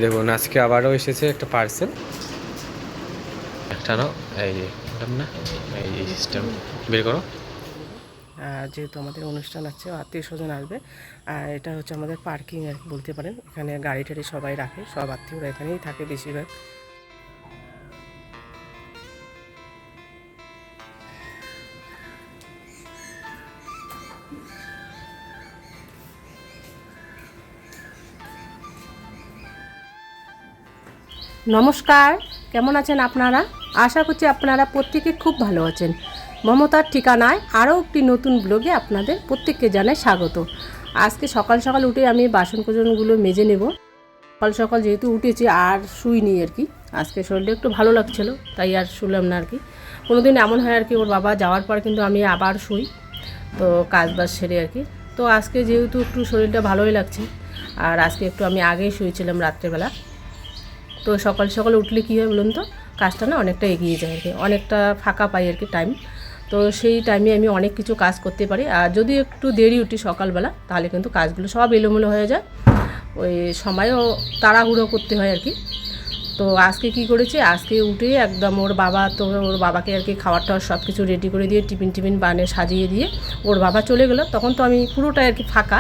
দেখুন আজকে আবারও এসেছে একটা পার্সেল একটা না এই যে না এই সিস্টেম বের করো। যেহেতু আমাদের অনুষ্ঠান আছে, আত্মীয় স্বজন আসবে, আর এটা হচ্ছে আমাদের পার্কিং আর বলতে পারেন। এখানে গাড়ি টাড়ি সবাই রাখে, সব আত্মীয়রা এখানেই থাকে বেশিরভাগ। নমস্কার, কেমন আছেন আপনারা? আশা করছি আপনারা প্রত্যেকে খুব ভালো আছেন। মমতার ঠিকানায় আরও একটি নতুন ব্লগে আপনাদের প্রত্যেককে জানাই স্বাগত। আজকে সকাল সকাল উঠে আমি বাসন কোসনগুলো মেজে নেব। সকাল সকাল যেহেতু উঠেছি আর শুইনি আর কি, আজকে শরীরটা একটু ভালো লাগছিলো তাই আর শুলাম না আর কি। কোনোদিন এমন হয় আর কি, ওর বাবা যাওয়ার পর কিন্তু আমি আবার শুই, তো কাজ বাজ সেরে আর কি। তো আজকে যেহেতু একটু শরীরটা ভালোই লাগছে, আর আজকে একটু আমি আগেই শুয়েছিলাম রাত্রেবেলা। তো সকাল সকাল উঠলে কী হয় বলুন তো, কাজটা না অনেকটা এগিয়ে যায় আর কি, অনেকটা ফাঁকা পাই আর কি টাইম। তো সেই টাইমে আমি অনেক কিছু কাজ করতে পারি। আর যদি একটু দেরি উঠি সকালবেলা, তাহলে কিন্তু কাজগুলো সব এলোমেলো হয়ে যায়, ওই সময়ও তাড়াহুড়ো করতে হয় আর কি। তো আজকে কি করেছি, আজকে উঠে একদম ওর বাবাকে আর কি খাবার টাওয়ার সব কিছু রেডি করে দিয়ে টিফিন বানিয়ে সাজিয়ে দিয়ে ওর বাবা চলে গেলো। তখন তো আমি পুরোটাই আর কি ফাঁকা।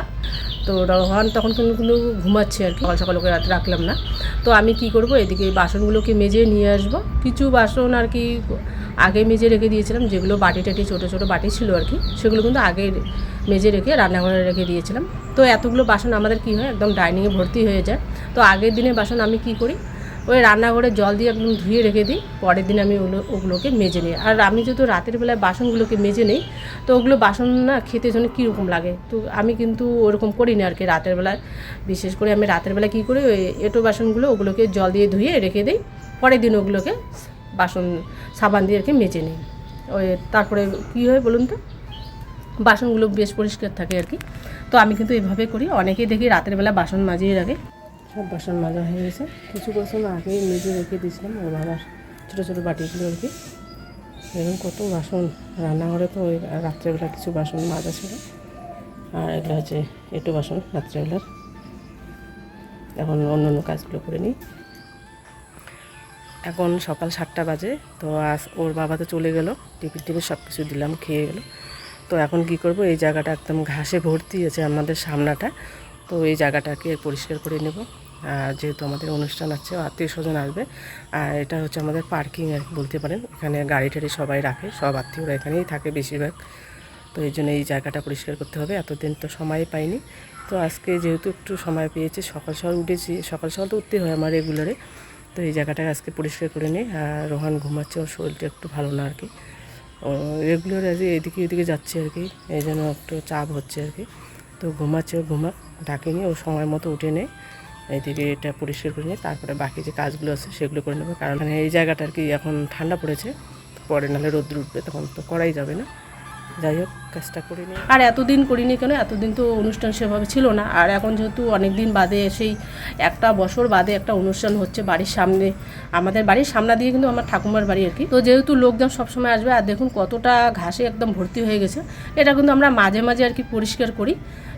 তো রোহান তখন কিন্তু ঘুমাচ্ছে আর কি, সকাল সকাল ওকে রাখলাম না। তো আমি কি করব, এদিকে বাসনগুলোকে মেজে নিয়ে আসবো। কিছু বাসন আর কি আগে মেজে রেখে দিয়েছিলাম, যেগুলো বাটি টাটি ছোটো ছোটো বাটি ছিল আর কি, সেগুলো কিন্তু আগে মেজে রেখে রান্নাঘরে রেখে দিয়েছিলাম। তো এতগুলো বাসন আমাদের কি হয়, একদম ডাইনিংয়ে ভর্তি হয়ে যায়। তো আগের দিনের বাসন আমি কি করি, ওই রান্নাঘরে জল দিয়ে একদম ধুয়ে রেখে দিই, পরের দিন আমি ওগুলোকে মেজে নিই। আর আমি যেহেতু রাতের বেলায় বাসনগুলোকে মেজে নিই, তো ওগুলো বাসন না খেতে জন্য কীরকম লাগে, তো আমি কিন্তু ওরকম করি না আর কি রাতের বেলায়। বিশেষ করে আমি রাতের বেলায় কী করি, ওই এঁটো বাসনগুলো ওগুলোকে জল দিয়ে ধুয়ে রেখে দিই, পরের দিন ওগুলোকে বাসন সাবান দিয়ে আর কি মেজে নিই। ওই তারপরে কী হয় বলুন তো, বাসনগুলো বেশ পরিষ্কার থাকে আর কি। তো আমি কিন্তু এভাবে করি। অনেকেই দেখি রাতের বেলা বাসন মাজিয়ে রাখে। সব বাসন মাজা হয়ে গেছে, কিছু বাসন আগেই মেজে রেখে দিয়েছিলাম ওর বাবার ছোটো ছোটো বাটিগুলো আর কি। এরকম কত বাসন রান্নাঘরে, তো ওই রাত্রেবেলা কিছু বাসন মাজা ছিল, আর এগুলো হচ্ছে এঁটো বাসন রাত্রেবেলার। এখন অন্য কাজগুলো করে নিই। এখন সকাল 7টা বাজে। তো ওর বাবা তো চলে গেল, টিফিন সব কিছু দিলাম, খেয়ে গেলো। তো এখন কি করব, এই জায়গাটা একদম ঘাসে ভর্তি আছে আমাদের সামনাটা, তো এই জায়গাটাকে পরিষ্কার করে নেব। আর যেহেতু আমাদের অনুষ্ঠান আছে, আত্মীয় স্বজন আসবে, আর এটা হচ্ছে আমাদের পার্কিং আর বলতে পারেন। এখানে গাড়ি টাড়ি সবাই রাখে, সব আত্মীয়রা এখানেই থাকে বেশিরভাগ। তো এই জন্য এই জায়গাটা পরিষ্কার করতে হবে, এতদিন তো সময় পাইনি। তো আজকে যেহেতু একটু সময় পেয়েছি, সকাল সকাল উঠেছি, সকাল সকাল তো উঠতে হয় আমার রেগুলারে। তো এই জায়গাটা আজকে পরিষ্কার করে নিই। আর রোহান ঘুমাচ্ছে, ওর শরীরটা একটু ভালো না আর কি, রেগুলার এদিকে ওদিকে যাচ্ছে আর কি, এই জন্য একটু চাপ হচ্ছে আর কি। তো ঘুমাচ্ছে, ডাকিনি, ও সময় মতো উঠে নেয়। এইদিকে এটা পরিষ্কার করে নিই, তারপরে বাকি যে কাজগুলো আছে সেগুলো করে নেবো। কারণ এই জায়গাটা আর কি এখন ঠান্ডা পড়েছে, পরে নাহলে রোদ্র উঠবে, তখন তো করাই যাবে না। যাই হোক, কাজটা করে নিই। আর এতদিন করিনি কেন, এতদিন তো অনুষ্ঠান সেভাবে ছিল না। আর এখন যেহেতু অনেক দিন বাদে, সেই একটা বছর বাদে একটা অনুষ্ঠান হচ্ছে বাড়ির সামনে, আমাদের বাড়ির সামনা দিয়ে কিন্তু আমার ঠাকুমার বাড়ি আর কি। তো যেহেতু লোকজন সবসময় আসবে, আর দেখুন কতটা ঘাসে একদম ভর্তি হয়ে গেছে। এটা কিন্তু আমরা মাঝে মাঝে আর কি পরিষ্কার করি,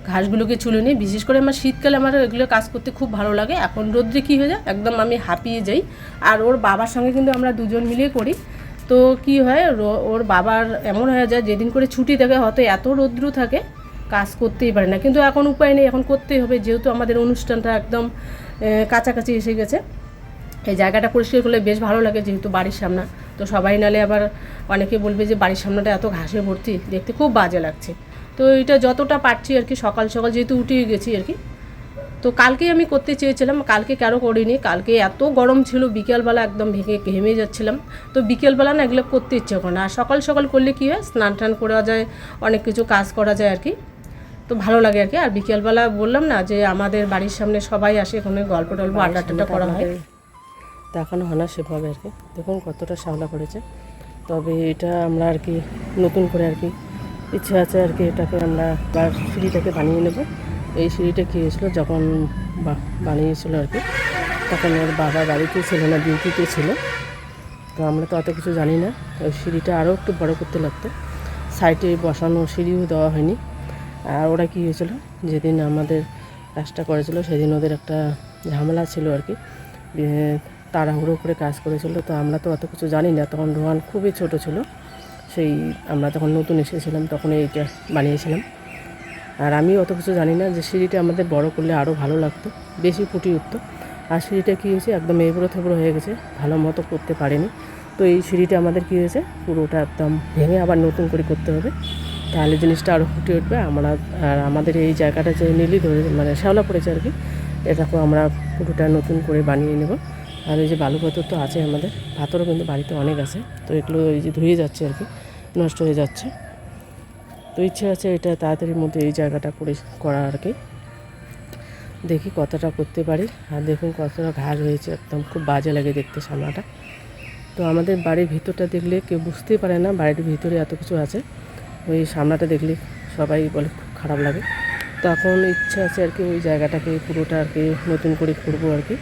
ঘাসগুলোকে ছুলে নিই। বিশেষ করে আমার শীতকালে আমার এগুলো কাজ করতে খুব ভালো লাগে। এখন রোদ্রে কী হয়ে যায়, একদম আমি হাঁপিয়ে যাই। আর ওর বাবার সঙ্গে কিন্তু আমরা দুজন মিলিয়ে করি। তো কি হয়, ওর বাবার এমন হয়ে যায়, যেদিন করে ছুটি থাকে হয়তো এত রৌদ্র থাকে, কাজ করতেই পারে না। কিন্তু এখন উপায় নেই, এখন করতেই হবে, যেহেতু আমাদের অনুষ্ঠানটা একদম কাছাকাছি এসে গেছে। এই জায়গাটা পরিষ্কার করলে বেশ ভালো লাগে, যেহেতু বাড়ির সামনা। তো সবাই নালে আবার অনেকে বলবে যে বাড়ির সামনাটা এত ঘাসে ভর্তি, দেখতে খুব বাজে লাগছে। তো এটা যতটা পারছি আর কি, সকাল সকাল যেহেতু উঠে গেছি আর কি। তো কালকেই আমি করতে চেয়েছিলাম, কালকে কেন করিনি, কালকে এত গরম ছিল, বিকেলবেলা একদম ঘেমে যাচ্ছিলাম। তো বিকেলবেলা না এগুলো করতে ইচ্ছে করে না। আর সকাল সকাল করলে কী হয়, স্নান টান করা যায়, অনেক কিছু কাজ করা যায় আর কি, তো ভালো লাগে আর কি। আর বিকেলবেলা বললাম না যে আমাদের বাড়ির সামনে সবাই আসে, ওখানে গল্প টল্প আড্ডা টাড্ডা করা হয়, দেখানো হয় না সেভাবে আর কি। দেখুন কতটা শ্যাওলা করেছে। তবে এটা আমরা আর কি নতুন করে আর কি ইচ্ছে আছে আর কি, এটাকে আমরা আবার সিঁড়িটাকে বানিয়ে নেব। এই সিঁড়িটা কী হয়েছিল, যখন বানিয়েছিল আর কি, তখন ওর বাবা বাড়িতে ছিল না, ডিউটিতে ছিল। তো আমরা তো অত কিছু জানি না। ওই সিঁড়িটা আরও একটু বড় করতে লাগতো, সাইডে বসানো সিঁড়িও দেওয়া হয়নি। আর ওরা কী হয়েছিল, যেদিন আমাদের কাজটা করেছিল সেদিন ওদের একটা ঝামেলা ছিল আর কি, তাড়াহুড়ো করে কাজ করেছিল। তো আমরা তো অত কিছু জানি না, তখন রোহান খুবই ছোট ছিল, সেই আমরা তখন নতুন এসেছিলাম, তখন এইটা বানিয়েছিলাম। আর আমি অত কিছু জানি না যে সিঁড়িটা আমাদের বড় করলে আরও ভালো লাগতো, বেশি ফুটিয়ে উঠতো। আর সিঁড়িটা কী হয়েছে, একদম এবড়ো থেবড়ো হয়ে গেছে, ভালো মতো করতে পারিনি। তো এই সিঁড়িটা আমাদের কী হয়েছে, পুরোটা একদম ভেঙে আবার নতুন করে করতে হবে, তাহলে জিনিসটা আরও ফুটে উঠবে। আর আমাদের এই জায়গাটা যে নীলি ধরে মানে শ্যাওলা পড়েছে আর কি, এটাকে আমরা পুরোটা নতুন করে বানিয়ে নেব। আর এই যে বালু পাথর তো আছে আমাদের, পাথরও কিন্তু বাড়িতে অনেক আছে, তো এগুলো এই যে ধুয়ে যাচ্ছে আর কি, নষ্ট হয়ে যাচ্ছে। তো ইচ্ছে আছে এটা তাড়াতাড়ির মধ্যে এই জায়গাটা করা আর কি, দেখি কতটা করতে পারি। আর দেখুন কতটা ঘাস হয়েছে, একদম খুব বাজে লাগে দেখতে সামনাটা। তো আমাদের বাড়ির ভিতরটা দেখলে কেউ বুঝতেই পারে না বাড়ির ভিতরে এত কিছু আছে, ওই সামনাটা দেখলে সবাই বলে খুব খারাপ লাগে। তখন ইচ্ছা আছে আর কি ওই জায়গাটাকে পুরোটা আর কি নতুন করে করবো আর কি।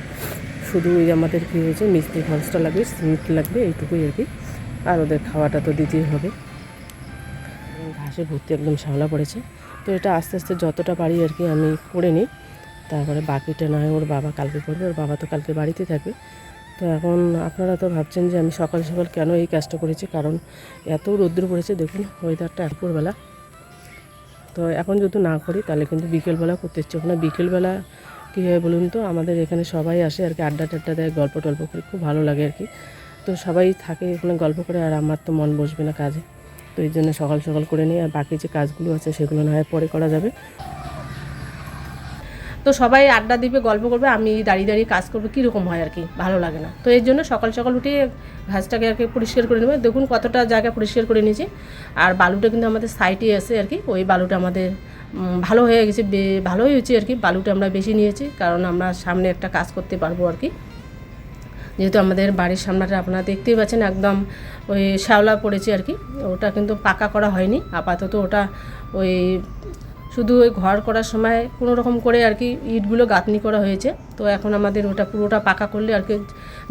শুধু ওই আমাদের কী হয়েছে, মিস্ত্রি খরচটা লাগবে, সিমেন্ট লাগবে, এইটুকুই আর কি। আর ওদের খাওয়াটা তো দিতেই হবে। ঘাসে ভর্তি একদম শ্যাওলা পড়েছে, তো এটা আস্তে আস্তে যতটা পারি আর কি আমি করে নিই, তারপরে বাকিটা না হয় ওর বাবা কালকে করবে, ওর বাবা তো কালকে বাড়িতে থাকবে। তো এখন আপনারা তো ভাবছেন যে আমি সকাল সকাল কেন এই কাজটা করেছি, কারণ এত রৌদ্র পড়েছে, দেখুন ওয়েদারটা দুপুরবেলা। তো এখন যদি না করি তাহলে কিন্তু বিকেলবেলা করতে ইচ্ছে হবে না। বিকেলবেলা কী হয় বলুন তো, আমাদের এখানে সবাই আসে আর কি, আড্ডা টাড্ডা দেয়, গল্প টল্প করে, খুব ভালো লাগে আর কি। তো সবাই থাকে এখানে গল্প করে, আর আমার তো মন বসবে না কাজে, তো এই জন্য সকাল সকাল করে নিই। আর বাকি যে কাজগুলো আছে সেগুলো না হয় পরে করা যাবে। তো সবাই আড্ডা দিবে, গল্প করবে, আমি দাঁড়িয়ে দাঁড়িয়ে কাজ করবো, কীরকম হয় আর কি, ভালো লাগে না। তো এর জন্য সকাল সকাল উঠে ঘাসটাকে আর কি পরিষ্কার করে নেবে। দেখুন কতটা জায়গা পরিষ্কার করে নিয়েছি। আর বালুটা কিন্তু আমাদের সাইডে আছে আর কি, ওই বালুটা আমাদের ভালো হয়ে গেছে, ভালোই হয়েছে আর কি। বালুটা আমরা বেশি নিয়েছি, কারণ আমরা সামনে একটা কাজ করতে পারবো আর কি। যেহেতু আমাদের বাড়ির সামনাটা আপনারা দেখতেই পাচ্ছেন একদম ওই শ্যাওলা পড়েছে আর কি, ওটা কিন্তু পাকা করা হয়নি আপাতত, ওটা ওই শুধু ওই ঘর করার সময় কোনো রকম করে আর কি ইটগুলো গাঁথনি করা হয়েছে। তো এখন আমাদের ওটা পুরোটা পাকা করলে আর কি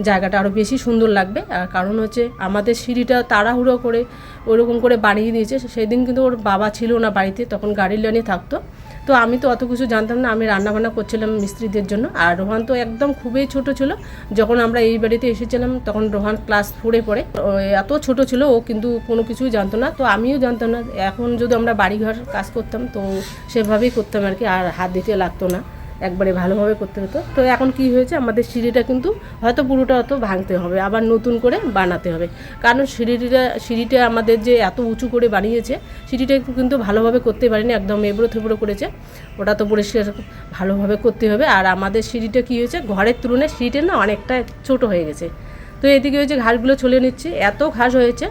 জায়গাটা আরও বেশি সুন্দর লাগবে। আর কারণ হচ্ছে আমাদের সিঁড়িটা তাড়াহুড়ো করে ওরকম করে বানিয়ে দিয়েছে, সেদিন কিন্তু ওর বাবা ছিল না বাড়িতে, তখন গাড়ির লাইনে থাকতো। তো আমি তো অত কিছু জানতাম না, আমি রান্নাবান্না করছিলাম মিস্ত্রিদের জন্য। আর রোহান তো একদম খুবই ছোট ছিল যখন আমরা এই বাড়িতে এসেছিলাম, তখন রোহান ক্লাস 4-এ পড়ে, এত ছোট ছিল ও, কিন্তু কোনো কিছুই জানতো না। তো আমিও জানতাম না। এখন যদি আমরা বাড়িঘর কাজ করতাম তো সেভাবেই করতাম আর কি, আর হাত দিতে লাগতো না, একবারে ভালোভাবে করতে হতো। তো এখন কি হয়েছে, আমাদের সিঁড়িটা কিন্তু হয়তো পুরোটা হয়তো ভাঙতে হবে, আবার নতুন করে বানাতে হবে, কারণ সিঁড়িটা আমাদের যে এত উঁচু করে বানিয়েছে, সিঁড়িটা কিন্তু ভালোভাবে করতে পারিনি, একদম এবড়ো থেবড়ো করেছে। ওটা তো পরিষ্কার ভালোভাবে করতে হবে। আর আমাদের সিঁড়িটা কী হয়েছে, ঘরের তুলনায় সিঁড়িটা না অনেকটা ছোট হয়ে গেছে। তো এদিকে হয়েছে ঘাসগুলো ছড়িয়ে নিচ্ছে, এত ঘাস হয়েছে।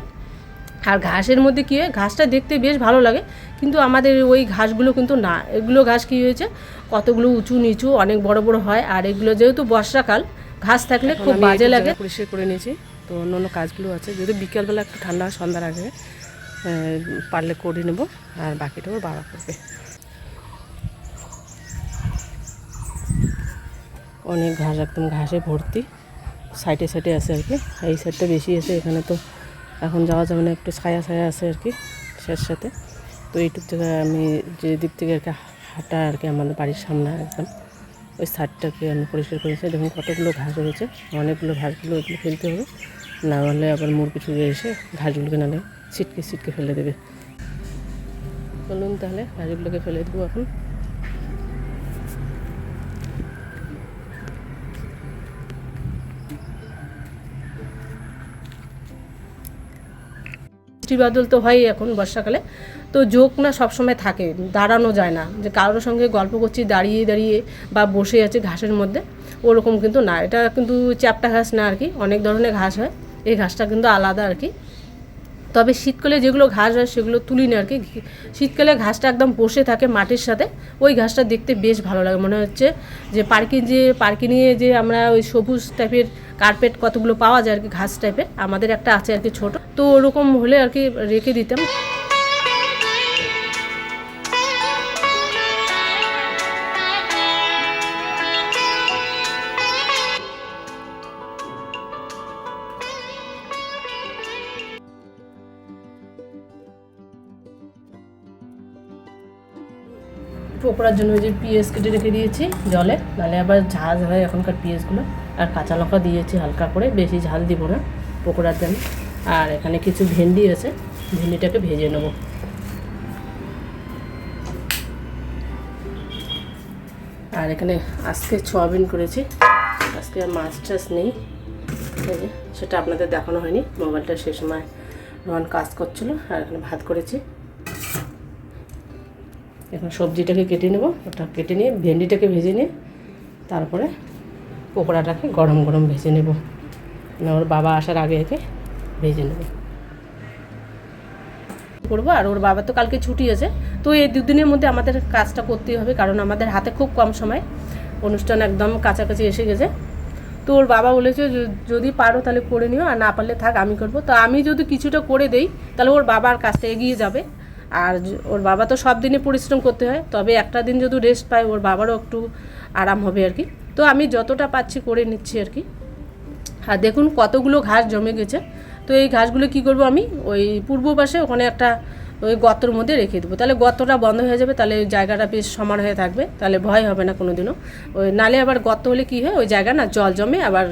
আর ঘাসের মধ্যে কী হয়, ঘাসটা দেখতে বেশ ভালো লাগে, কিন্তু আমাদের ওই ঘাসগুলো কিন্তু না, এগুলো ঘাস কী হয়েছে, কতগুলো উঁচু নিচু অনেক বড় বড় হয়। আর এগুলো যেহেতু বর্ষাকাল, ঘাস থাকলে খুব বাজে লাগে। পরিষ্কার করে নিয়েছি, তো অন্য অন্য কাজগুলো আছে, যদি বিকালবেলা একটু ঠান্ডা সন্ধ্যার আগে পারলে করে নেব, আর বাকিটা ওর বাবা করবে। অনেক ঘাস, একদম ঘাসে ভর্তি, সাইডে সাইডে আছে আর কি, এই সাইডটা বেশি আছে, এখানে তো এখন যাওয়া যাবে না, একটু ছায়া ছায়া আছে আর কি শেষ সাথে। তো এইটুক থেকে আমি যে দিক থেকে আর কি হাঁটা আর কি, আমাদের বাড়ির সামনে একদম ওই সাইডটাকে আমি পরিষ্কার করেছি। দেখুন কতগুলো ঘাস হয়েছে, অনেকগুলো ঘাসগুলো ওইগুলো ফেলতে হবে, না হলে আবার মুরগি টুরগি এসে ঘাসগুলোকে নাহলে ছিটকে ছিটকে ফেলে দেবে। চলুন তাহলে ঘাসগুলোকে ফেলে দেবো এখন। বৃষ্টি বাদল তো হয় এখন বর্ষাকালে, তো যোগ না সবসময় থাকে, দাঁড়ানো যায় না, যে কারোর সঙ্গে গল্প করছি দাঁড়িয়ে দাঁড়িয়ে বা বসে আছে ঘাসের মধ্যে, ওরকম কিন্তু না। এটা কিন্তু চ্যাপ্টা ঘাস না আর কি, অনেক ধরনের ঘাস হয়, এই ঘাসটা কিন্তু আলাদা আর কি। তবে শীতকালে যেগুলো ঘাস হয় সেগুলো তুলি না আর কি। শীতকালে ঘাসটা একদম বসে থাকে মাটির সাথে, ওই ঘাসটা দেখতে বেশ ভালো লাগে, মনে হচ্ছে যে পার্কে নিয়ে যে আমরা ওই সবুজ টাইপের কার্পেট কতগুলো পাওয়া যায় আর কি, ঘাস টাইপের, আমাদের একটা আছে আর কি ছোটো, তো ওরকম হলে আর কি রেখে দিতাম। পকোড়ার জন্য ওই যে পেঁয়াজ কেটে রেখে দিয়েছি জলে, নাহলে আবার ঝাল হয় এখনকার পেঁয়াজগুলো। আর কাঁচা লঙ্কা দিয়েছি হালকা করে, বেশি ঝাল দিব না পকোড়ার জন্য। আর এখানে কিছু ভেন্ডি আছে, ভেন্ডিটাকে ভেজে নেব। আর এখানে আজকে সোয়াবিন করেছি, আজকে আর মাছ টাছ নেই, সেটা আপনাদের দেখানো হয়নি, মোবাইলটা সে সময় রোহান কাজ করছিল। আর এখানে ভাত করেছি। এখন সবজিটাকে কেটে নেব, ওটা কেটে নিয়ে ভেন্ডিটাকে ভেজে নিয়ে তারপরে পকোড়াটাকে গরম গরম ভেজে নেব, মানে ওর বাবা আসার আগে একে ভেজে নেব করবো। আর ওর বাবা তো কালকে ছুটি আছে, তো এই দুদিনের মধ্যে আমাদের কাজটা করতেই হবে, কারণ আমাদের হাতে খুব কম সময়, অনুষ্ঠান একদম কাছাকাছি এসে গেছে। তো ওর বাবা বলেছে যদি পারো তাহলে করে নিও, আর না পারলে থাক আমি করবো। তো আমি যদি কিছুটা করে দেই তাহলে ওর বাবার কাজটা এগিয়ে যাবে। আর ওর বাবা তো সব দিনে পরিশ্রম করতে হয়, তবে একটা দিন যদি রেস্ট পায় ওর বাবারও একটু আরাম হবে আর কি। তো আমি যতটা পাচ্ছি করে নিচ্ছি আর কি। আর দেখুন কতগুলো ঘাস জমে গেছে। তো এই ঘাসগুলো কি করব, আমি ওই পূর্ব পাশে ওখানে একটা ওই গর্তর মধ্যে রেখে দেবো, তাহলে গর্তটা বন্ধ হয়ে যাবে, তাহলে ওই জায়গাটা বেশ সমান হয়ে থাকবে, তাহলে ভয় হবে না কোনো দিনও। ওই নালে আবার গর্ত হলে কী হয়, ওই জায়গা না জল জমে, আবার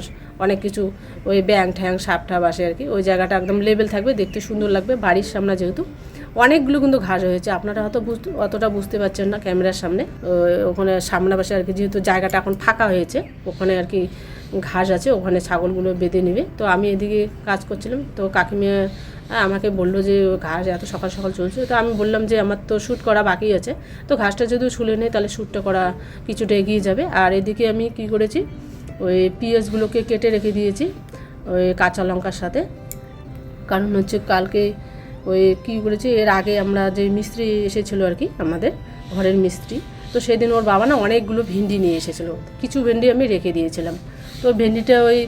অনেক কিছু ওই ব্যাং ঠ্যাং সাপ ঠাপ আসে আর কি। ওই জায়গাটা একদম লেভেল থাকবে, দেখতে সুন্দর লাগবে। বাড়ির সামনে যেহেতু অনেকগুলো কিন্তু ঘাস হয়েছে, আপনারা হয়তো অতটা বুঝতে পারছেন না ক্যামেরার সামনে। ওখানে সামনে পাশে আর কি, যেহেতু জায়গাটা এখন ফাঁকা হয়েছে, ওখানে আর কি ঘাস আছে, ওখানে ছাগলগুলো বেঁধে নেবে। তো আমি এদিকে কাজ করছিলাম, তো কাকিমা আমাকে বললো যে ঘাস এত সকাল সকাল চলছে। তো আমি বললাম যে আমার তো শ্যুট করা বাকি আছে, তো ঘাসটা যদি ছুলে নেই তাহলে শ্যুটটা করা কিছুটা এগিয়ে যাবে। আর এদিকে আমি কি করেছি, ওই পেঁয়াজগুলোকে কেটে রেখে দিয়েছি ওই কাঁচা লঙ্কার সাথে, কারণ হচ্ছে কালকে ওই কী করেছি, এর আগে আমরা যে মিস্ত্রি এসেছিলো আর কি, আমাদের ঘরের মিস্ত্রি, তো সেদিন ওর বাবা না অনেকগুলো ভেন্ডি নিয়ে এসেছিলো, কিছু ভেন্ডি আমি রেখে দিয়েছিলাম। তো ভেন্ডিটা ওই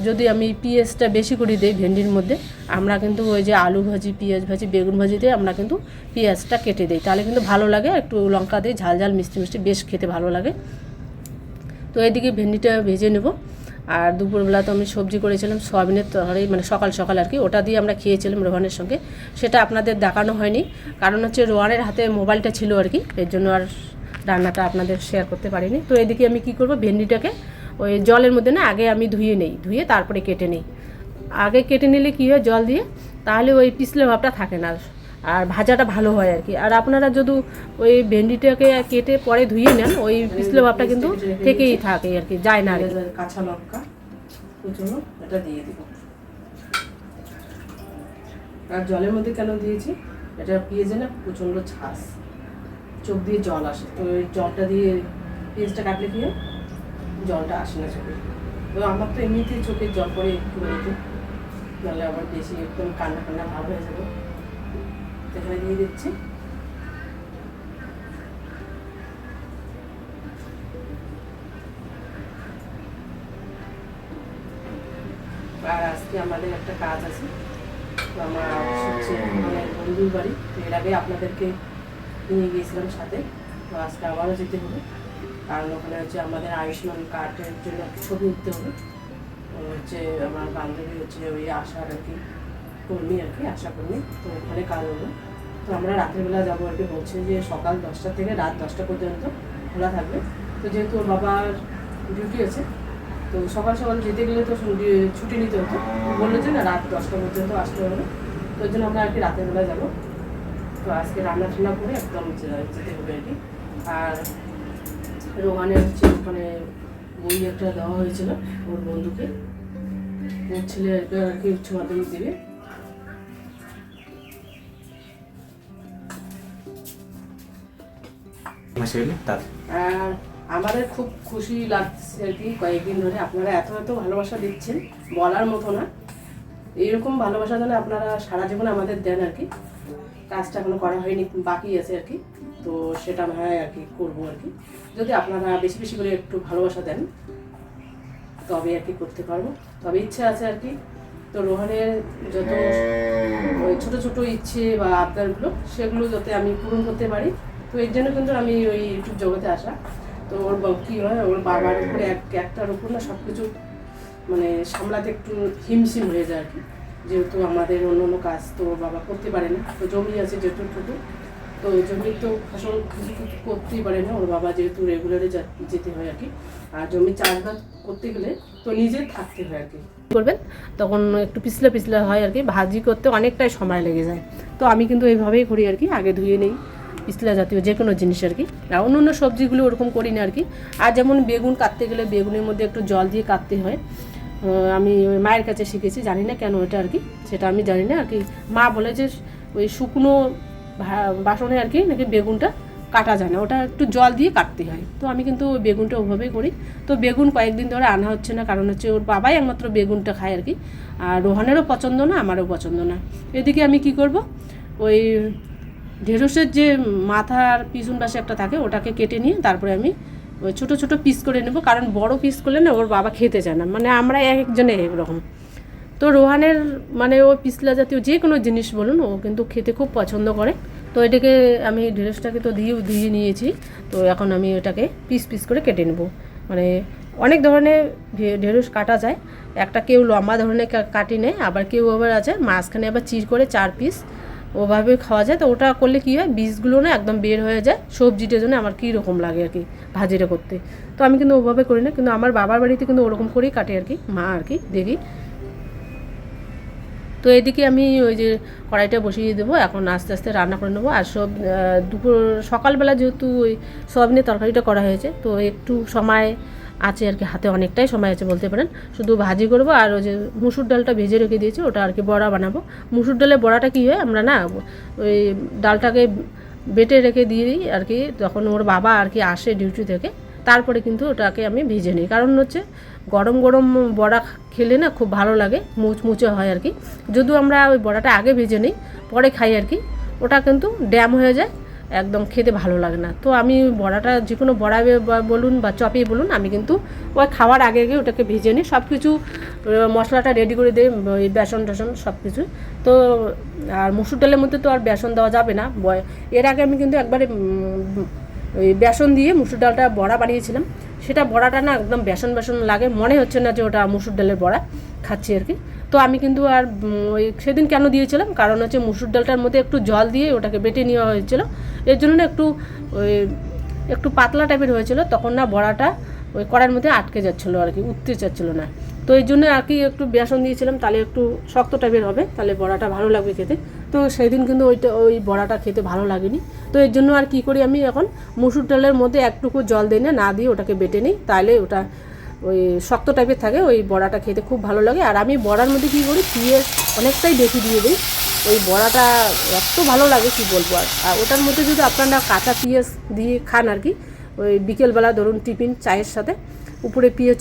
যদি আমি পেঁয়াজটা বেশি করে দিই ভেন্ডির মধ্যে, আমরা কিন্তু ওই যে আলু ভাজি, পেঁয়াজ ভাজি, বেগুন ভাজি দিয়ে আমরা কিন্তু পেঁয়াজটা কেটে দিই, তাহলে কিন্তু ভালো লাগে। একটু লঙ্কা দিই, ঝাল ঝাল মিষ্টি মিষ্টি বেশ খেতে ভালো লাগে। তো এদিকে ভেন্ডিটা ভেজে নেব। আর দুপুরবেলা তো আমি সবজি করেছিলাম সোয়াবিনের তরকারি, মানে সকাল সকাল আর কি, ওটা দিয়ে আমরা খেয়েছিলাম রোহানের সঙ্গে। সেটা আপনাদের দেখানো হয়নি, কারণ হচ্ছে রোহানের হাতে মোবাইলটা ছিল আর কি, এর জন্য আর রান্নাটা আপনাদের শেয়ার করতে পারিনি। তো এদিকে আমি কি করব, ভেন্ডিটাকে ওই জলের মধ্যে না আগে আমি ধুয়ে নেই, ধুয়ে তারপরে কেটে নিই। আগে কেটে নিলে কী হয়, জল দিয়ে, তাহলে ওই পিছলে ভাবটা থাকে না, আর ভাজাটা ভালো হয় আর কি। আর আপনারা যদি ওই ভেন্ডিটাকে কেটে পরে ধুয়ে নেন, ওই পিছলে ভাবটা কিন্তু থেকেই থাকে আর কি, যায় না। কাঁচা লঙ্কা কুচনো এটা দিয়ে দিব। আর জলের মধ্যে কেন দিয়েছি, এটা পেঁয়াজে না প্রচণ্ড ছাস, চোখ দিয়ে জল আসে, তো ওই জলটা দিয়ে পেঁয়াজটা কাটলে কি হয়, জলটা আসে না চোখে। তো আমার তো এমনিতেই চোখের জল পড়ে একটু বেরোতে, নাহলে আবার বেশি একদম কান্না কান্না ভাব হয়ে যাবে। এখানে দিয়ে দিচ্ছি আর আজকে আমাদের একটা কাজ আছে, তো আমরা হচ্ছে মানে বন্ধুর বাড়ি, তো এর আগে আপনাদেরকে নিয়ে গিয়েছিলাম সাথে, তো আজকে আবারও যেতে হবে, কারণ ওখানে হচ্ছে আমাদের আয়ুষ্মান কার্ডের জন্য ছবি উঠতে হবে। হচ্ছে আমার বান্ধবী হচ্ছে ওই আশার আর কি কর্মী আর কি, আশা কর্মী, তো ওখানে কাজ হলো। তো আমরা রাত্রেবেলা যাবো আর কি, বলছে যে সকাল 10টা থেকে রাত 10টা পর্যন্ত খোলা থাকবে। তো যেহেতু ওর বাবার ডিউটি আছে, তো সকাল সকাল যেতে গেলে তো ছুটি নিতে হতো, বললো যে না রাত 10টা পর্যন্ত আসতে হবে, তো ওই জন্য আমরা আর কি রাতের বেলা যাবো। তো আজকে রান্না টান্না করে একদম যেতে হবে আর কি। আর রোহানের হচ্ছে ওখানে বই একটা দেওয়া হয়েছিল ওর বন্ধুকে, ওর ছেলে আর কি উচ্চ মাধ্যমিক দেবে। আর আমাদের খুব খুশি লাগছে আর কি, কয়েকদিন ধরে আপনারা এত এত ভালোবাসা দিচ্ছেন, বলার মতো না। এরকম ভালোবাসা যেন আপনারা সারা জীবন আমাদের দেন আর কি। কাজটা এখনো করা হয়নি, বাকি আছে আর কি, তো সেটা হয় আর কি করবো আর কি। যদি আপনারা বেশি বেশি করে একটু ভালোবাসা দেন তবে আর কি করতে পারবো, তবে ইচ্ছে আছে আর কি। তো রোহানের যত ওই ছোটো ছোটো ইচ্ছে বা আবদারগুলো, সেগুলো যাতে আমি পূরণ করতে পারি, তো এর জন্য কিন্তু আমি ওই ইউটিউব জগতে আসা। তো ওর কী হয়, ওর বাবার উপরে একটার উপর না সব কিছু মানে সামলাতে একটু হিমশিম হয়ে যায় আর কি, যেহেতু আমাদের অন্য অন্য কাজ তো ওর বাবা করতে পারে না। তো জমি আছে যেটুকু, তো জমির তো ফসল কিছু করতেই পারে না, ওর বাবা যেহেতু রেগুলারে যেতে হয় আর কি। আর জমি চাষবাস করতে গেলে তো নিজে থাকতে হয় আর কি করবেন, তখন একটু পিছলা পিছলা হয় আর কি, ভাজি করতে অনেকটাই সময় লেগে যায়। তো আমি কিন্তু এইভাবেই করি আর কি, আগে ধুয়ে নেই পিছলা জাতীয় যে কোনো জিনিস আর কি। আর অন্য অন্য সবজিগুলো ওরকম করি না আর কি। আর যেমন বেগুন কাটতে গেলে বেগুনের মধ্যে একটু জল দিয়ে কাটতে হয়, আমি ওই মায়ের কাছে শিখেছি, জানি না কেন ওটা আর কি, সেটা আমি জানি না আর কি। মা বলে যে ওই শুকনো বাসনে আর কি নাকি বেগুনটা কাটা যায় না, ওটা একটু জল দিয়ে কাটতে হয়। তো আমি কিন্তু ওই বেগুনটা ওভাবেই করি। তো বেগুন কয়েকদিন ধরে আনা হচ্ছে না, কারণ হচ্ছে ওর বাবাই একমাত্র বেগুনটা খায় আর কি। আর রোহানেরও পছন্দ না, আমারও পছন্দ না। এদিকে আমি কি করব, ওই ঢেঁড়সের যে মাথার পিছন পাশে একটা থাকে ওটাকে কেটে নিয়ে তারপরে আমি ওই ছোটো ছোটো পিস করে নেব, কারণ বড় পিস করলে না ওর বাবা খেতে চায় না, মানে আমরা এক একজনে এক রকম। তো রোহানের মানে ও পিছলা জাতীয় যে কোনো জিনিস বলুন ও কিন্তু খেতে খুব পছন্দ করে। তো এটাকে আমি ঢেঁড়সটাকে তো ধুয়ে নিয়েছি, তো এখন আমি এটাকে পিস পিস করে কেটে নেব। মানে অনেক ধরনের ঢেঁড়স কাটা যায়, একটা কেউ লম্বা ধরনের কাটি নেয়, আবার কেউ আবার আছে মাঝখানে আবার চির করে 4 পিস ওভাবে খাওয়া যায়। তো ওটা করলে কী হয়, বীজগুলো না একদম বের হয়ে যায়, সবজিটার জন্য আমার কী রকম লাগে আর কি ভাজিটা করতে। তো আমি কিন্তু ওভাবে করি না, কিন্তু আমার বাবার বাড়িতে কিন্তু ওরকম করেই কাটে আর কি, মা আর কি দেখি। তো এদিকে আমি ওই যে কড়াইটা বসিয়ে দেবো, এখন আস্তে আস্তে রান্না করে নেবো। আর দুপুর সকালবেলা যেহেতু ওই সয়াবিনের তরকারিটা করা হয়েছে, তো একটু সময় আছে আর কি, হাতে অনেকটাই সময় আছে বলতে পারেন। শুধু ভাজি করব, আর ওই যে মুসুর ডালটা ভেজে রেখে দিয়েছি ওটা আর কি বড়া বানাবো। মুসুর ডালের বড়াটা কী হয়, আমরা না ওই ডালটাকে বেটে রেখে দিই আর কি, তখন ওর বাবা আর কি আসে ডিউটি থেকে, তারপরে কিন্তু ওটাকে আমি ভেজে নিই। কারণ হচ্ছে গরম গরম বড়া খেলে না খুব ভালো লাগে, মুচমুচে হয় আর কি। যদিও আমরা ওই বড়াটা আগে ভেজে নিই পরে খাই আর কি, ওটা কিন্তু ড্যাম হয়ে যায়, একদম খেতে ভালো লাগে না। তো আমি বড়াটা যে কোনো বড়া বলুন বা চপই বলুন, আমি কিন্তু ওই খাওয়ার আগে আগে ওটাকে ভেজে নিই, সব কিছু মশলাটা রেডি করে দিই, ওই বেসন টেসন সব কিছু। তো আর মুসুর ডালের মধ্যে তো আর বেসন দেওয়া যাবে না, এর আগে আমি কিন্তু একবারে ওই বেসন দিয়ে মুসুর ডালটা বড়া বানিয়েছিলাম, সেটা বড়াটা না একদম বেসন বেসন লাগে, মনে হচ্ছে না যে ওটা মুসুর ডালের বড়া খাচ্ছি আর কি। তো আমি কিন্তু আর ওই সেদিন কেন দিয়েছিলাম, কারণ হচ্ছে মুসুর ডালটার মধ্যে একটু জল দিয়ে ওটাকে বেটে নেওয়া হয়েছিল, এর জন্য না একটু পাতলা টাইপের হয়েছিল, তখন না বড়াটা ওই কড়াইয়ের মধ্যে আটকে যাচ্ছিলো আর কি, উঠতে চাচ্ছিলো না। তো এই জন্য আর কি একটু বেসন দিয়েছিলাম, তাহলে একটু শক্ত টাইপের হবে, তাহলে বড়াটা ভালো লাগবে খেতে। তো সেই দিন কিন্তু ওই বড়াটা খেতে ভালো লাগেনি। তো এর জন্য আর কি করি, আমি এখন মুসুর ডালের মধ্যে একটুকু জল দিই না দিয়ে ওটাকে বেটে নিই, তাহলে ওটা ওই শক্ত টাইপের থাকে, ওই বড়াটা খেতে খুব ভালো লাগে। আর আমি বড়ার মধ্যে কী করি, পেঁয়াজ অনেকটাই বেশি দিয়ে দিই, ওই বড়াটা এত ভালো লাগে কি বলবো। আর ওটার মধ্যে যদি আপনারা কাঁচা পেঁয়াজ দিয়ে খান আর কি, ওই বিকেলবেলা ধরুন টিফিন চায়ের সাথে উপরে পেঁয়াজ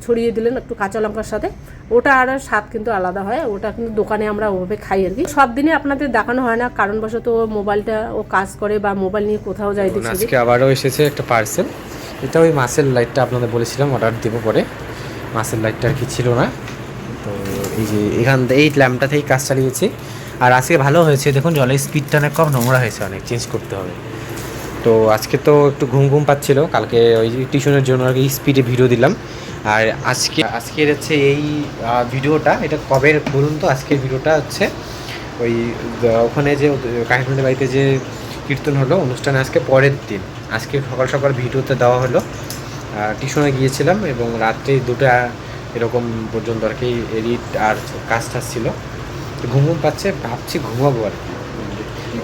ছড়িয়ে দিলেন একটু কাঁচা লঙ্কার সাথে, ওটা আর স্বাদ কিন্তু আলাদা হয়। ওটা কিন্তু দোকানে আমরা ওভাবে খাই আর কি। সব দিনে আপনাদের দেখানো হয় না, কারণবশত মোবাইলটা ও কাজ করে বা মোবাইল নিয়ে কোথাও যায় দেখছি। আজকে আবারও এসেছে একটা পার্সেল, এটা ওই মাছের লাইটটা আপনাদের বলেছিলাম অর্ডার দেবো পরে, মাছের লাইটটা আর কি ছিল না, তো এই যে এই ল্যাম্পটা থেকেই কাজ চালিয়েছি। আর আজকে ভালো হয়েছে, দেখুন জলের স্পিডটা অনেক কম, নোংরা হয়েছে অনেক, চেঞ্জ করতে হবে। তো আজকে তো একটু ঘুম পাচ্ছিল, কালকে ওই টিউশনের জন্য আর কি স্পিডে ভিডিও দিলাম। আর আজকের হচ্ছে এই ভিডিওটা, এটা কবে বলুন তো, আজকের ভিডিওটা হচ্ছে ওই ওখানে যে কাহিনীদের বাড়িতে যে কীর্তন হলো অনুষ্ঠানে আজকে পরের দিন, আজকে সকাল সকাল ভিডিওতে দেওয়া হলো। টিউশনে গিয়েছিলাম এবং রাত্রি 2টা এরকম পর্যন্ত আর কি এডিট আর কাজ টাজ ছিল। ঘুম পাচ্ছে, ভাবছি ঘুমাবো আর কি,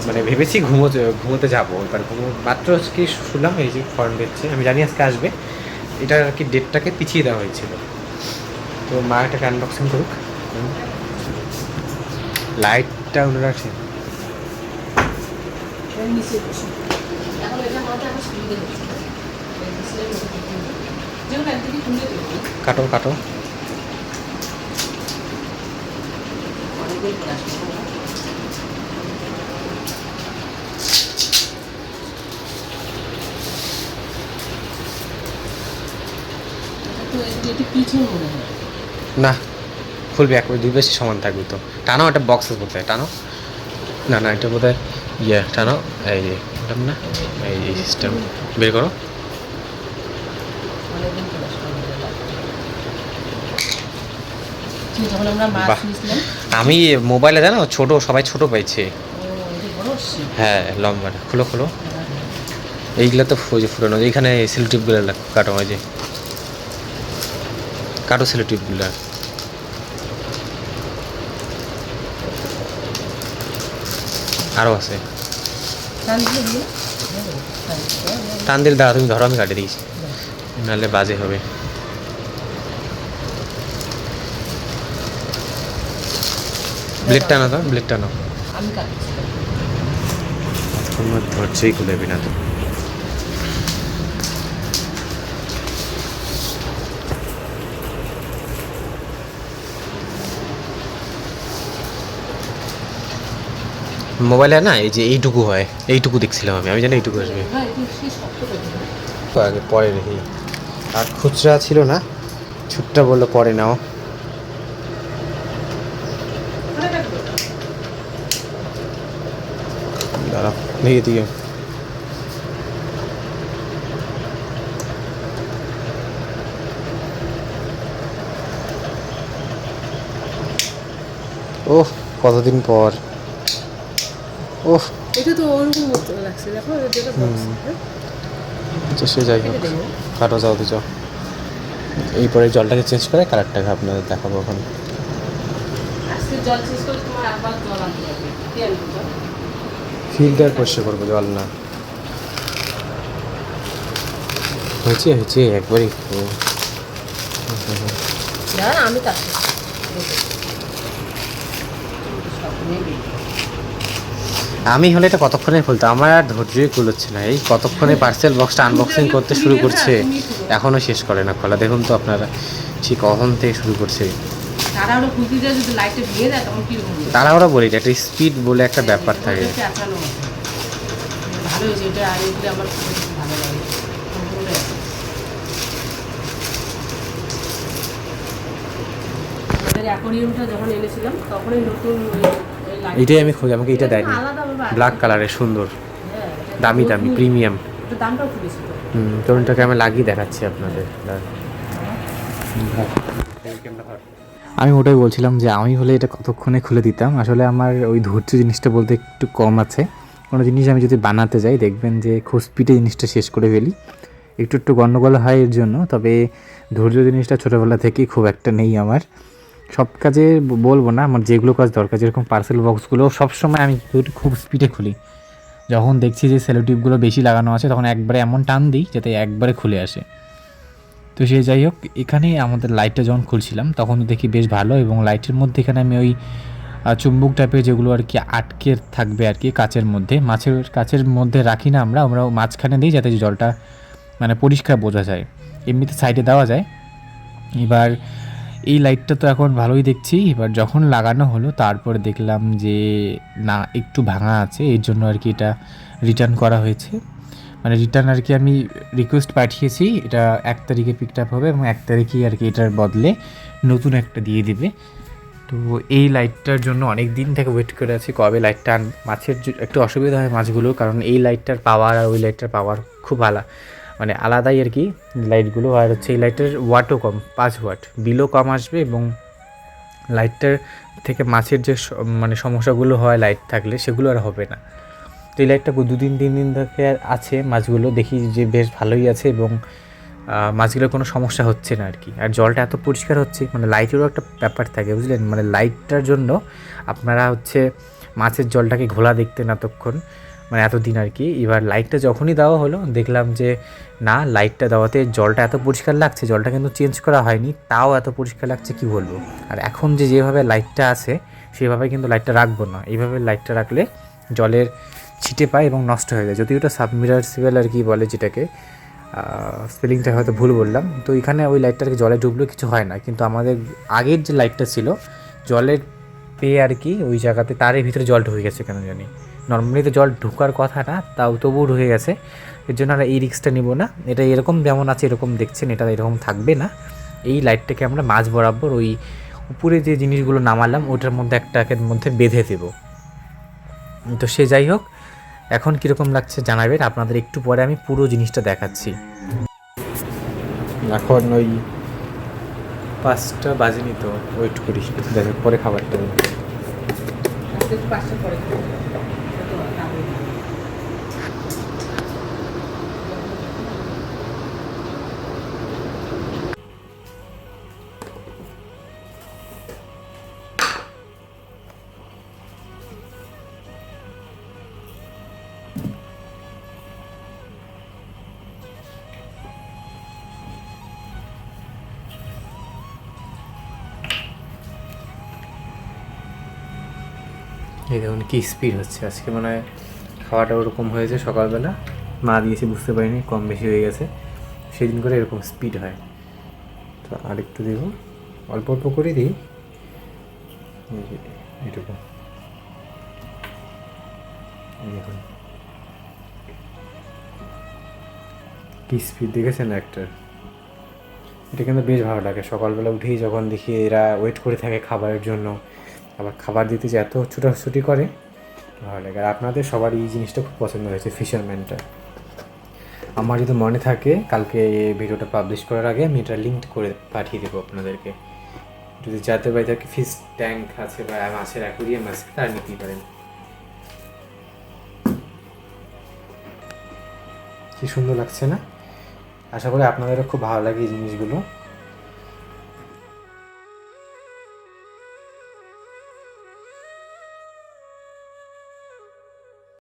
মানে ভেবেছি ঘুমোতে যাবো। এবার মাত্র কি শুনলাম এই যে ফর্ম দিচ্ছে, আমি জানি আজকে আসবে, এটা আর কি ডেটটাকে পিছিয়ে দেওয়া হয়েছিল। তো মা এটাকে আনবক্সিং করুক। লাইটটা ওনারা আছে, কাটো কাটো। না খুলবে, এক দুই বেশি সমান থাকবে তো। টানো, একটা বক্স আছে বোধহয়, টানো। না এটা বোধহয় টানো, এই যে না, এই সিস্টেম বের করো। আমি মোবাইলে জানো ছোট, সবাই ছোট পাইছে, হ্যাঁ লম্বাটা খুলো খুলো। এইগুলো তো ফুটানো, এইখানে সেলো টিপগুলো কাটো, ওই যে কাটো সেলো টিপগুলো। আরও আছে, টান দিলে দাঁড়া, তুমি ধরো, আমি কাটিয়ে দিয়েছি, নাহলে বাজে হবে। ব্লেড টানো তো, ব্লেড টানো, তোমার ধরছেই খুলেবি না তো। মোবাইলে না এই যে এইটুকু হয়, এইটুকু দেখছিলাম আমি জানি এইটুকু আসবে তো, আগে পরে রেখে। আর খুচরা ছিল না, ছুটটা বললো পরে নাও। দাঁড়াও দেখি দিকে। ওহ কতদিন পর, ওহ এটা তো ওরকম মতো লাগছে, দেখো যেটা বক্স। আচ্ছা সে যাই হোক, কাটো যাও তো যাও। এই পরে জলটাকে চেঞ্জ করে কালারটাকে আপনাদের দেখাবো এখন। আজকে জল চেঞ্জ করে তোমার আবার জল আনতে হবে, কি আনতে হবে? ফিল্টার পরিষ্কার করবো, জল না। হয়েছে হয়েছে একবারই। না আমি কাছে আমি হলে এটা কতক্ষণে খুলতো, আমার আর ধৈর্যই কুলোচ্ছে না। এই কতক্ষণে পার্সেল বক্সটা আনবক্সিং করতে শুরু করছে, এখনও শেষ করে না খোলা। দেখুন তো আপনারা, ঠিক কখন থেকে শুরু করছে। তাড়াহুড়ো খুলতে যায়, যদি লাইটটা দিয়ে দেয় তখন কি হবে? তাড়াহুড়ো বলি, একটা স্পিড বলে একটা ব্যাপার থাকে। ভালো হয়েছে এটা, আর এগুলো আমার খুব ভালো লাগে। আমাদের অ্যাকোরিয়ামটা যখন এনেছিলাম তখনই নতুন এটাই আমি খুঁজি, আমাকে এটা দেয়নি। ব্ল্যাক কালারের সুন্দর, দামি দামি প্রিমিয়াম। দামটাও খুব বেশি। তরুণটাকে আমি লাগিয়ে দেখাচ্ছি আপনাদের। আমি ওটাই বলছিলাম যে আমি হলে এটা কতক্ষণে খুলে দিতাম। আসলে আমার ওই ধৈর্য জিনিসটা বলতে একটু কম আছে। কোনো জিনিস আমি যদি বানাতে যাই দেখবেন যে খুব স্পিডে জিনিসটা শেষ করে ফেলি, একটু একটু গণ্ডগোল হয় এর জন্য। তবে ধৈর্য জিনিসটা ছোটোবেলা থেকেই খুব একটা নেই আমার। সব কাজে বলবো না, আমার যেগুলো কাজ দরকার, যেরকম পার্সেল বক্সগুলো সবসময় আমি খুব স্পিডে খুলি। যখন দেখছি যে সেলোটিপগুলো বেশি লাগানো আছে তখন একবারে এমন টান দিই যাতে একবারে খুলে আসে। তো সে যাই হোক, এখানে আমাদের লাইটটা যখন খুলছিলাম তখন দেখি বেশ ভালো, এবং লাইটের মধ্যে এখানে আমি ওই চুম্বক টাইপের যেগুলো আর কি আটকে থাকবে আর কি কাচের মধ্যে, কাচের মধ্যে রাখি না আমরা মাঝখানে দিই যাতে জলটা মানে পরিষ্কার বোঝা যায়। এমনিতে সাইডে দেওয়া যায়। এবার এই লাইটটা তো এখন ভালোই দেখছি। এবার যখন লাগানো হলো তারপরে দেখলাম যে না, একটু ভাঙা আছে, এর জন্য আর কি এটা রিটার্ন করা হয়েছে। মানে রিটার্ন আর কি আমি রিকোয়েস্ট পাঠিয়েছি, এটা 1 তারিখে পিকড আপ হবে এবং 1 তারিখেই আর কি এটার বদলে নতুন একটা দিয়ে দিবে। তো এই লাইটটার জন্য অনেক দিন থেকে ওয়েট করে আছি, কবে লাইটটা মাছের একটু অসুবিধা হয় মাছগুলো, কারণ এই লাইটটার পাওয়ার আর ওই লাইটটার পাওয়ার খুব মানে আলাদাই আর কি লাইটগুলো। আর হচ্ছে এই লাইটের ওয়াটও কম, 5 ওয়াট, বিলও কম আসবে, এবং লাইটটার থেকে মাছের যে মানে সমস্যাগুলো হয় লাইট থাকলে সেগুলো আর হবে না। তো এই লাইটটা 2-3 দিন থেকে আছে, মাছগুলো দেখি যে বেশ ভালোই আছে, এবং মাছগুলোর কোনো সমস্যা হচ্ছে না আর কি। আর জলটা এত পরিষ্কার হচ্ছে, মানে লাইটেরও একটা ব্যাপার থাকে বুঝলেন, মানে লাইটটার জন্য আপনারা হচ্ছে মাছের জলটাকে ঘোলা দেখতেন এতক্ষণ, মানে এতদিন আর কি। এবার লাইটটা যখনই দেওয়া হলো দেখলাম যে না, লাইটটা দেওয়াতে জলটা এত পরিষ্কার লাগছে, জলটা কিন্তু চেঞ্জ করা হয়নি, তাও এত পরিষ্কার লাগছে কি বলবো। আর এখন যেভাবে লাইটটা আছে সেভাবে কিন্তু লাইটটা রাখবো না, এইভাবে লাইটটা রাখলে জলের ছিটে পায় এবং নষ্ট হয়ে যায়। যদিও ওটা সাবমিরারসিবল আর কি বলে, যেটাকে স্পেলিংটা হয়তো ভুল বললাম। তো এখানে ওই লাইটটা আর কি জলে ডুবলেও কিছু হয় না, কিন্তু আমাদের আগের যে লাইটটা ছিল জলের পেয়ে আর কি ওই জায়গাতে তারের ভিতরে জল ঢুকে গেছে কেন জানি। নর্মালি তো জল ঢোকার কথা না, তাও তবুও ঢুকে গেছে। এর জন্য আমরা এই রিস্কটা নিব না। এটা এরকম যেমন আছে এরকম দেখছেন, এটা এরকম থাকবে না। এই লাইটটাকে আমরা মাঝ বরাবর ওই উপরে যে জিনিসগুলো নামালাম ওটার মধ্যে একটাকের মধ্যে বেঁধে দেব। তো সে যাই হোক, এখন কীরকম লাগছে জানাবেন। আপনাদের একটু পরে আমি পুরো জিনিসটা দেখাচ্ছি। এখন ওই 5টা বাজেনি তো, ওয়েট করি, দেখো পরে খাবারটা। পাঁচটা পরে এই দেখুন কী স্পিড হচ্ছে আজকে, মনে হয় খাওয়াটা ওরকম হয়েছে সকালবেলা, মা দিয়েছে বুঝতে পারিনি, কম বেশি হয়ে গেছে, সেদিন করে এরকম স্পিড হয়। তো আরেকটু দেব, অল্প অল্প করে দিই, এটুকু দেখুন কী স্পিড দেখেছেন একটার। এটা কিন্তু বেশ ভালো লাগে, সকালবেলা উঠেই যখন দেখি এরা ওয়েট করে থাকে খাবারের জন্য, আবার খাবার দিতে যে এত ছুটাছুটি করে, ভালো লাগে। আর আপনাদের সবার এই জিনিসটা খুব পছন্দ হয়েছে, ফিশারম্যানটা। আমার যদি মনে থাকে কালকে ভিডিওটা পাবলিশ করার আগে আমি এটা লিঙ্ক করে পাঠিয়ে দেবো আপনাদেরকে। যদি যাদের বাড়ি থাকে ফিশ ট্যাঙ্ক আছে বা মাছের অ্যাকুরিয়াম আছে, তারা নিতেই পারেন। কি সুন্দর লাগছে না? আশা করি আপনাদেরও খুব ভালো লাগে এই জিনিসগুলো।